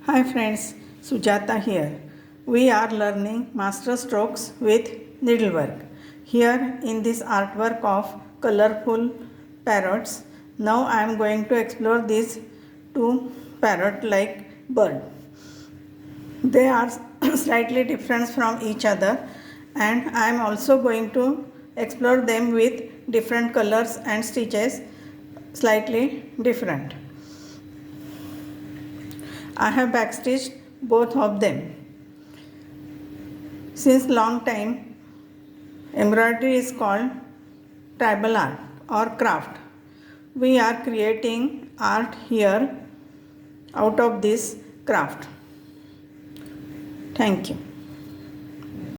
Hi friends, Sujata here. We are learning master strokes with needlework. Here in this artwork of colorful parrots, now I am going to explore these two parrot like bird. They are slightly different from each other and I am also going to explore them with different colors and stitches slightly different. I have backstitched both of them. Since long time, embroidery is called tribal art or craft. We are creating art here out of this craft. Thank you.